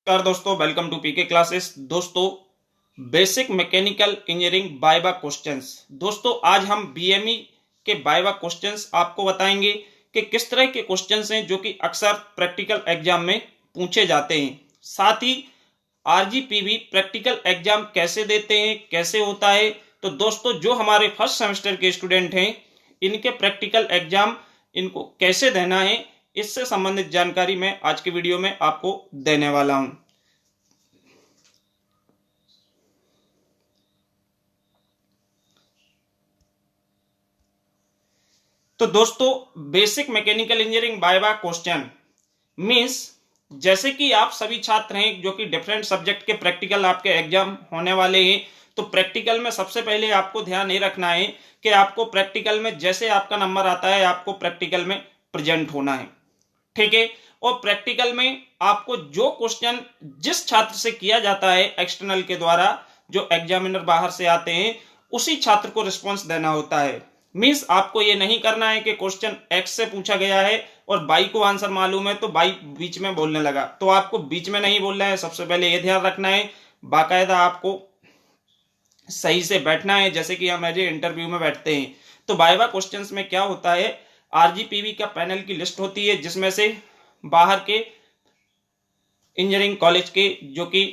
नमस्कार दोस्तों, welcome to PK classes. दोस्तों, basic mechanical engineering viva questions. दोस्तों, आज हम बीएमई के वाइवा क्वेश्चंस आपको बताएंगे कि किस तरह के क्वेश्चंस हैं जो कि अक्सर प्रैक्टिकल एग्जाम में पूछे जाते हैं। साथ ही आरजीपीवी प्रैक्टिकल एग्जाम कैसे देते हैं, कैसे होता है। तो दोस्तों, जो हमारे फर्स्ट सेमेस्टर के स्टूडेंट हैं, इनके प्रैक्टिकल एग्जाम इनको कैसे देना है, इससे संबंधित जानकारी मैं आज की वीडियो में आपको देने वाला हूं। तो दोस्तों, basic mechanical engineering viva question means जैसे कि आप सभी छात्र हैं जो कि डिफरेंट सब्जेक्ट के प्रैक्टिकल आपके एग्जाम होने वाले हैं। तो प्रैक्टिकल में सबसे पहले आपको ध्यान ये रखना है कि आपको प्रैक्टिकल में जैसे आपका नंबर आता है, आपको प्रैक्टिकल में प्रेजेंट होना है, ठीक है। और प्रैक्टिकल में आपको जो क्वेश्चन जिस छात्र से किया जाता है एक्सटर्नल के द्वारा, जो एग्जामिनर बाहर से आते हैं, उसी छात्र को रिस्पॉन्स देना होता है। मींस आपको ये नहीं करना है कि क्वेश्चन एक्स से पूछा गया है और बाई को आंसर मालूम है तो बाई बीच में बोलने लगा, तो आपको बीच में नहीं बोलना है। सबसे पहले ये ध्यान रखना है, बाकायदा आपको सही से बैठना है, जैसे कि हम एज ए इंटरव्यू में बैठते हैं। तो वाइवा क्वेश्चंस में क्या होता है, आरजीपीवी का पैनल की लिस्ट होती है जिसमें से बाहर के इंजीनियरिंग कॉलेज के जो कि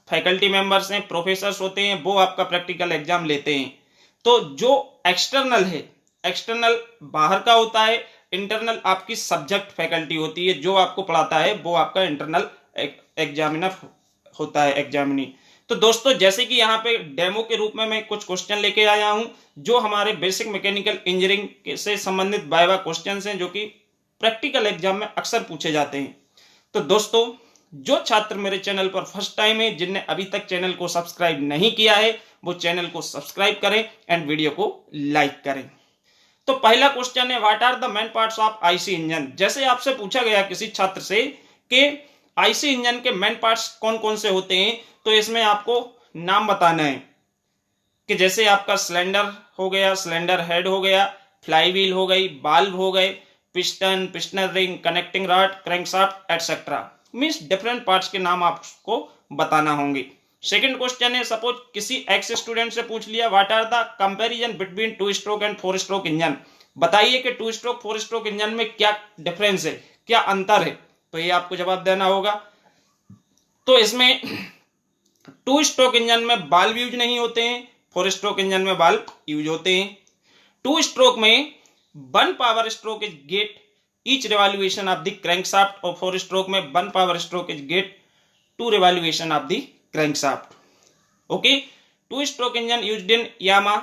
फैकल्टी मेंबर्स हैं, प्रोफेसर्स होते हैं, वो आपका प्रैक्टिकल एग्जाम लेते हैं। तो जो एक्सटर्नल है, एक्सटर्नल बाहर का होता है, इंटरनल आपकी सब्जेक्ट फैकल्टी होती है, जो आपको पढ़ाता है वो आपका इंटरनल एग्जामिनर होता है, एग्जामिनी। तो दोस्तों, जैसे कि यहाँ पे डेमो के रूप में मैं कुछ क्वेश्चन लेके आया हूं जो हमारे बेसिक मैकेनिकल इंजीनियरिंग से संबंधित वाइवा क्वेश्चंस हैं जो कि प्रैक्टिकल एग्जाम में अक्सर पूछे जाते हैं। तो दोस्तों, जो छात्र मेरे चैनल पर फर्स्ट टाइम है, जिनने अभी तक चैनल को सब्सक्राइब नहीं किया है, वो चैनल को सब्सक्राइब करें एंड वीडियो को लाइक करें। तो पहला क्वेश्चन है, what are the main parts of IC engine. जैसे आपसे पूछा गया किसी छात्र से कि आईसी इंजन के मेन पार्ट्स कौन कौन से होते हैं, तो इसमें आपको नाम बताना है कि जैसे आपका सिलेंडर हो गया, सिलेंडर हेड हो गया, फ्लाई व्हील हो गई, बाल्व हो गए, piston, piston ring, connecting rod, crankshaft et cetera. Means different parts के नाम आपको बताना होंगे। सेकंड क्वेश्चन है, सपोज किसी एक्स स्टूडेंट से पूछ लिया, what are the comparison between 2 stroke and 4 stroke engine. बताइए कि 2 स्ट्रोक 4 स्ट्रोक इंजन में क्या डिफरेंस है, क्या अंतर है। तो ये आपको जवाब देना होगा। तो इसमें 2 स्ट्रोक इंजन में बाल्व यूज नहीं होते हैं, 4 स्ट्रोक इंजन में बाल्व यूज होते हैं। 2 स्ट्रोक में 1 power stroke is get each revolution of the crankshaft, और 4 स्ट्रोक में 1 power stroke is get 2 revolution of the crankshaft. Okay, 2 stroke engine used in Yamaha,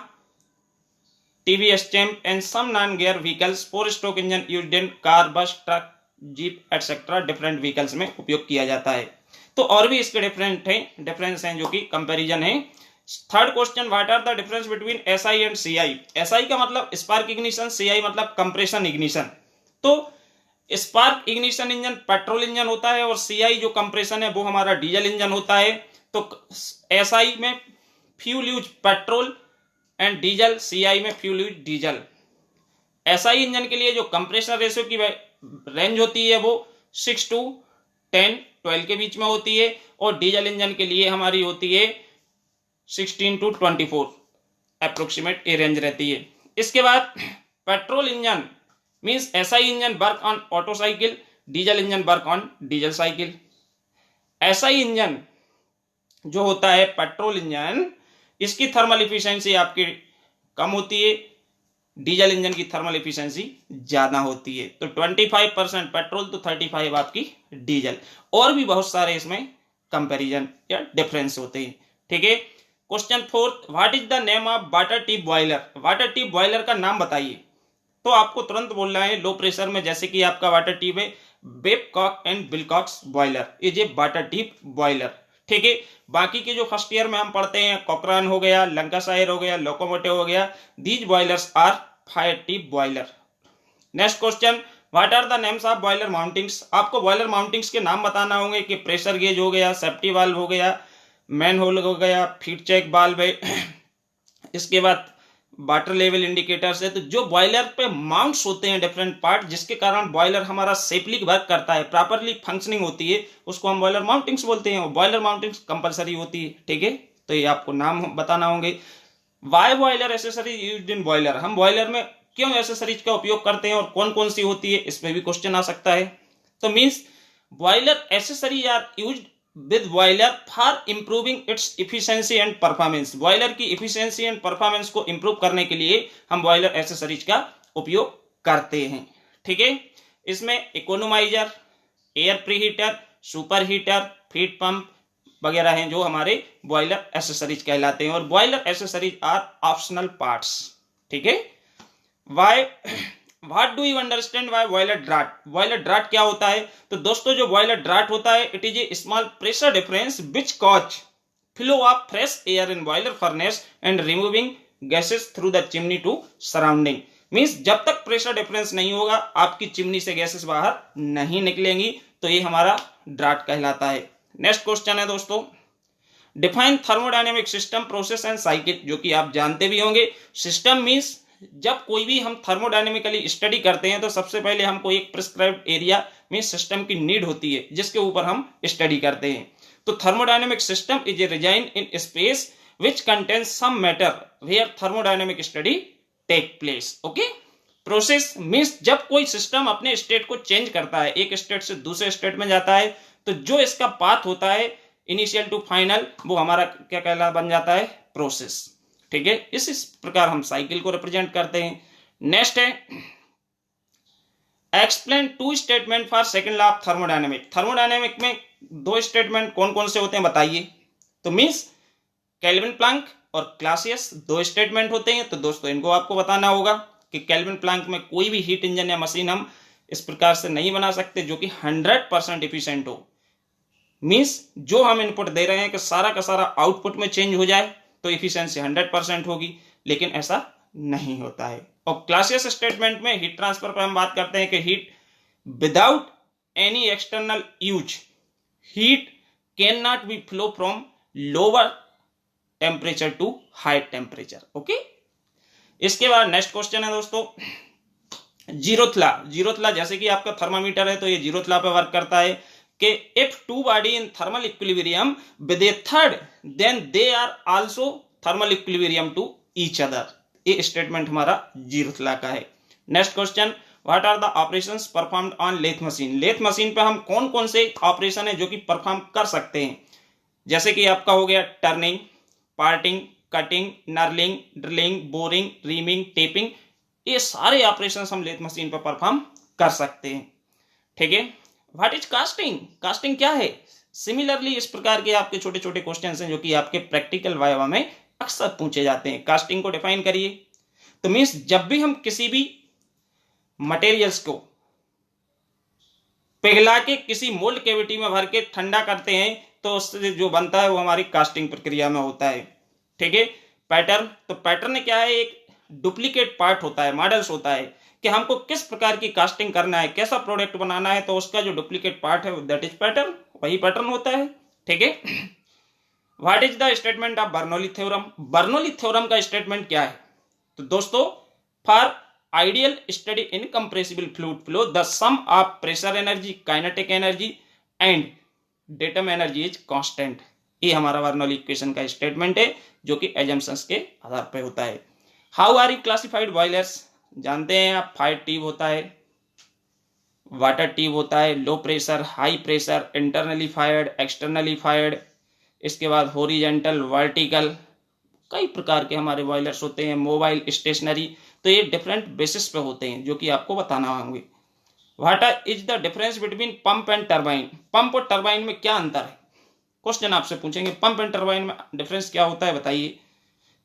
TVS Champ and some non gear vehicles. 4 stroke engine used in car, bus, truck, jeep et cetera different vehicles में उपयोग किया जाता है। तो और भी इसके difference हैं जो कि कंपैरिजन है। Third question, what are the difference between SI and CI. SI का मतलब स्पार्क इग्निशन, सीआई मतलब कंप्रेशन इग्निशन। तो spark ignition engine petrol engine होता है और सीआई जो कंप्रेशन है वो हमारा डीजल इंजन होता है। तो एसआई में fuel use petrol and diesel, CI में fuel use diesel. SI engine के लिए जो कंप्रेशन रेशियो की रेंज होती है वो 6 to 10, 12 के बीच में होती है, और डीजल इंजन के लिए हमारी होती है 16 to 24 अप्रोक्सीमेट ये रेंज रहती है। इसके बाद petrol engine means SI engine work on auto cycle, diesel engine work on diesel cycle. SI engine जो होता है पेट्रोल इंजन, इसकी थर्मल इफिशिएंसी आपकी कम होती है, डीजल इंजन की थर्मल इफिशिएंसी ज्यादा होती है। तो 25% पेट्रोल तो 35 आपकी डीजल। और भी बहुत सारे इसमें कंपैरिजन या डिफरेंस होते हैं, ठीक है। Question fourth, what is the name of water tip boiler. Water tip boiler का नाम बताइए। तो आपको तुरंत बोलना है लो प्रेशर में, जैसे कि आपका वाटर टिप है बेबकॉक एंड विल्कॉक्स बॉयलर, ये वाटर टिप बॉयलर, ठीक है। बाकी के जो फर्स्ट ईयर में हम पढ़ते हैं, कॉकरान हो गया, लंकाशायर हो गया, लोकोमोटिव हो गया, these boilers are fire tip boiler. Next question, what are the names of boiler mountings. आपको बॉयलर माउंटिंग्स के नाम बताना होंगे कि प्रेशर गेज हो गया, सेफ्टी वाल्व हो गया, मैन होल हो गया, फीड चेक वाल्व है, इसके बाद वाटर लेवल इंडिकेटर्स है। तो जो बॉयलर पे माउंट्स होते हैं डिफरेंट पार्ट, जिसके कारण बॉयलर हमारा सेफली वर्क करता है, प्रॉपरली फंक्शनिंग होती है, उसको हम बॉयलर माउंटिंग्स बोलते हैं। बॉयलर माउंटिंग्स कंपलसरी होती है, ठीक है। तो ये आपको नाम बताना होंगे। Why boiler accessories used in boiler, हम बॉयलर में क्यों एसेसरीज का उपयोग करते हैं और कौन कौन सी होती है, इसमें भी क्वेश्चन आ सकता है। तो means boiler accessories are used with boiler for improving its efficiency and performance, बॉयलर की efficiency and performance को improve करने के लिए हम बॉयलर एसेसरीज का उपयोग करते हैं, ठीक है। इसमें economiser, air preheater, super heater, feed pump वगैरह हैं जो हमारे बॉयलर एसेसरीज कहलाते हैं। और boiler accessories are optional parts, ठीक है। Why what do you understand by boiler draft, boiler draft क्या होता है? तो दोस्तों जो बॉयलर ड्राफ्ट होता है, it is a small pressure difference which cause flow of fresh air in boiler furnace and removing gases through the chimney to surrounding. Means जब तक प्रेशर डिफरेंस नहीं होगा आपकी चिमनी से गैसेस बाहर नहीं निकलेंगी, तो ये हमारा ड्राफ्ट कहलाता है। नेक्स्ट क्वेश्चन है दोस्तों, define thermodynamic system, process and cycle, जो कि आप जानते भी होंगे। सिस्टम मींस जब कोई भी हम थर्मोडायनेमिकली स्टडी करते हैं तो सबसे पहले हमको एक प्रिस्क्राइब्ड एरिया में सिस्टम की नीड होती है जिसके ऊपर हम स्टडी करते हैं। तो thermodynamic system is a region in space which contains some matter where thermodynamic study take place. Okay. Process means जब कोई सिस्टम अपने स्टेट को चेंज करता है, एक स्टेट से दूसरे स्टेट में जाता है, तो जो इसका पाथ होता है इनिशियल टू फाइनल, वो हमारा क्या कहला बन जाता है? प्रोसेस, ठीक है। इस प्रकार हम साइकिल को रिप्रेजेंट करते हैं। नेक्स्ट है explain to statement for second law of thermodynamic, thermodynamic में दो स्टेटमेंट कौन कौन से होते हैं बताइए। तो मींस केल्विन प्लैंक और क्लासियस दो स्टेटमेंट होते हैं। तो दोस्तों इनको आपको बताना होगा कि केल्विन प्लैंक में कोई भी हीट इंजन या मशीन हम इस प्रकार से नहीं बना सकते जो कि 100% इफिशिएंट हो। मींस जो हम इनपुट दे रहे हैं कि सारा का सारा आउटपुट में चेंज हो जाए तो इफिशिएंसी 100% होगी, लेकिन ऐसा नहीं होता है। और क्लासियस स्टेटमेंट में हीट ट्रांसफर पर हम बात करते हैं कि heat without any external use, heat can not be flow from lower temperature to high temperature. Okay. इसके बाद नेक्स्ट क्वेश्चन है दोस्तों, जीरोथ लॉ। जीरोथ लॉ जैसे कि आपका थर्मामीटर है तो ये जीरोथ लॉ पे वर्क करता है कि if two body in thermal equilibrium with a third then they are also thermal equilibrium to each other। ये स्टेटमेंट हमारा जीरोथ लॉ का है। Next question, what are the operations performed on lathe machine, lathe machine पे हम कौन कौन से operation है जो कि परफॉर्म कर सकते हैं। जैसे कि आपका हो गया turning, parting, cutting, knurling, drilling, boring, reaming, tapping, ये सारे ऑपरेशंस हम लेथ मशीन पर परफॉर्म कर सकते हैं, ठीक है। व्हाट इज कास्टिंग, कास्टिंग क्या है? सिमिलरली इस प्रकार के आपके छोटे छोटे क्वेश्चंस हैं जो कि आपके प्रैक्टिकल वाइवा में अक्सर पूछे जाते हैं। कास्टिंग को डिफाइन करिए। तो मींस जब भी हम किसी भी मटेरियल्स को पिघला के किसी मोल्ड कैविटी में भर के ठंडा करते हैं तो उससे जो बनता है वो हमारी कास्टिंग प्रक्रिया में होता है, ठीक है। पैटर्न, तो पैटर्न क्या है? एक डुप्लीकेट पार्ट होता है, मॉडल्स होता है कि हमको किस प्रकार की कास्टिंग करना है, कैसा प्रोडक्ट बनाना है, तो उसका जो डुप्लीकेट पार्ट है दैट इज पैटर्न, वही पैटर्न होता है, ठीक है। What is the statement of Bernoulli theorem, Bernoulli theorem का स्टेटमेंट क्या है? तो दोस्तों for ideal study incompressible fluid flow the sum of pressure energy, kinetic energy and datum energy is constant. ये हमारा बर्नौली इक्वेशन का स्टेटमेंट है जो कि एजम्पशंस के आधार पर होता है। How are you classified boilers, जानते हैं आप, फायर ट्यूब होता है, वाटर ट्यूब होता है, low pressure, high pressure, internally fired, externally fired, इसके बाद हॉरिजॉन्टल, वर्टिकल, कई प्रकार के हमारे बॉयलर्स होते हैं, मोबाइल, स्टेशनरी। तो ये डिफरेंट बेसिस पे होते हैं जो कि आपको बताना होंगे। What is the difference between pump and turbine, pump और टरबाइन में क्या अंतर है? क्वेश्चन आपसे पूछेंगे पंप एंड टरबाइन में डिफरेंस क्या होता है बताइए।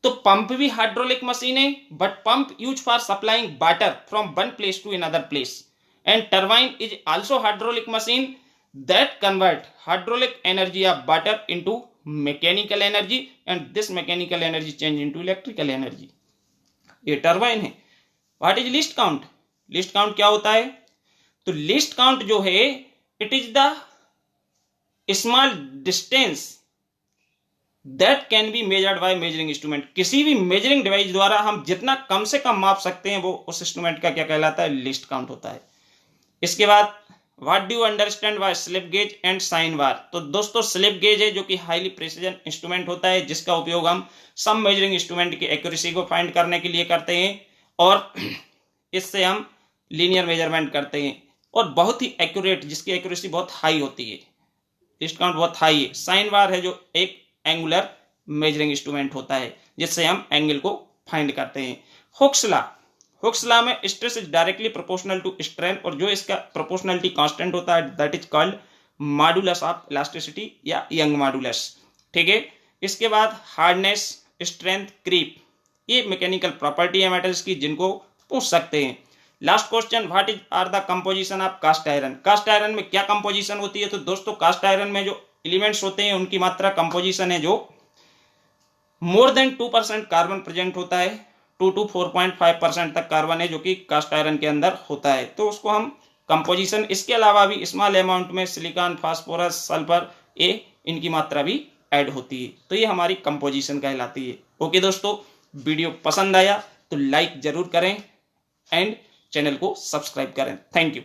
तो पंप भी हाइड्रोलिक मशीन है but pump use for supplying water from one place to another place, and turbine is also hydraulic machine that convert hydraulic energy of water into mechanical energy and this mechanical energy change into electrical energy. ये turbine है। What is least count, least count क्या होता है? तो least count जो है it is the small distance that can be measured by measuring instrument. किसी भी मेजरिंग डिवाइस द्वारा हम जितना कम से कम माप सकते हैं वो उस इंस्ट्रूमेंट का क्या कहलाता है, लीस्ट काउंट होता है। इसके बाद what do you understand bye slip gauge and sine bar. तो दोस्तों स्लिप गेज है जो कि हाईली प्रिसीजन इंस्ट्रूमेंट होता है, जिसका उपयोग हम सम मेजरिंग इंस्ट्रूमेंट की एक्यूरेसी को फाइंड करने के लिए करते हैं, और इससे हम लीनियर मेजरमेंट करते हैं, और बहुत ही एक्यूरेट, जिसकी एक्यूरेसी बहुत हाई होती है, लीस्ट काउंट बहुत हाई है। साइन बार है जो एक एंगुलर मेजरिंग इंस्ट्रूमेंट होता है, जिससे हम एंगल को फाइंड करते हैं। हुक्स लॉ, हुक्स लॉ में stress is directly proportional to strain, और जो इसका प्रोपोर्शनलिटी कांस्टेंट होता है that is called modulus of elasticity या यंग मॉडुलस। ठीक है। इसके बाद हार्डनेस, स्ट्रेंथ, क्रीप, ये मैकेनिकल प्रॉपर्टी है मेटल्स की, जिनको पूछ सकते हैं। Last question, what is are the composition of cast iron. Cast iron में क्या कंपोजिशन होती है। तो दोस्तों कास्ट आयरन में जो एलिमेंट्स होते हैं उनकी मात्रा कंपोजिशन है जो मोर देन 2% कार्बन प्रेजेंट होता है, 2 to 4.5% तक कार्बन है जो कि कास्ट आयरन के अंदर होता है, तो उसको हम कंपोजिशन। इसके अलावा भी स्मॉल अमाउंट में सिलिकॉन, फास्फोरस, सल्फर, ये इनकी मात्रा भी ऐड होती है, तो ये हमारी कंपोजिशन कहलाती है। ओके दोस्तों, वीडियो पसंद आया तो लाइक जरूर करें एंड चैनल को सब्सक्राइब करें। Thank you.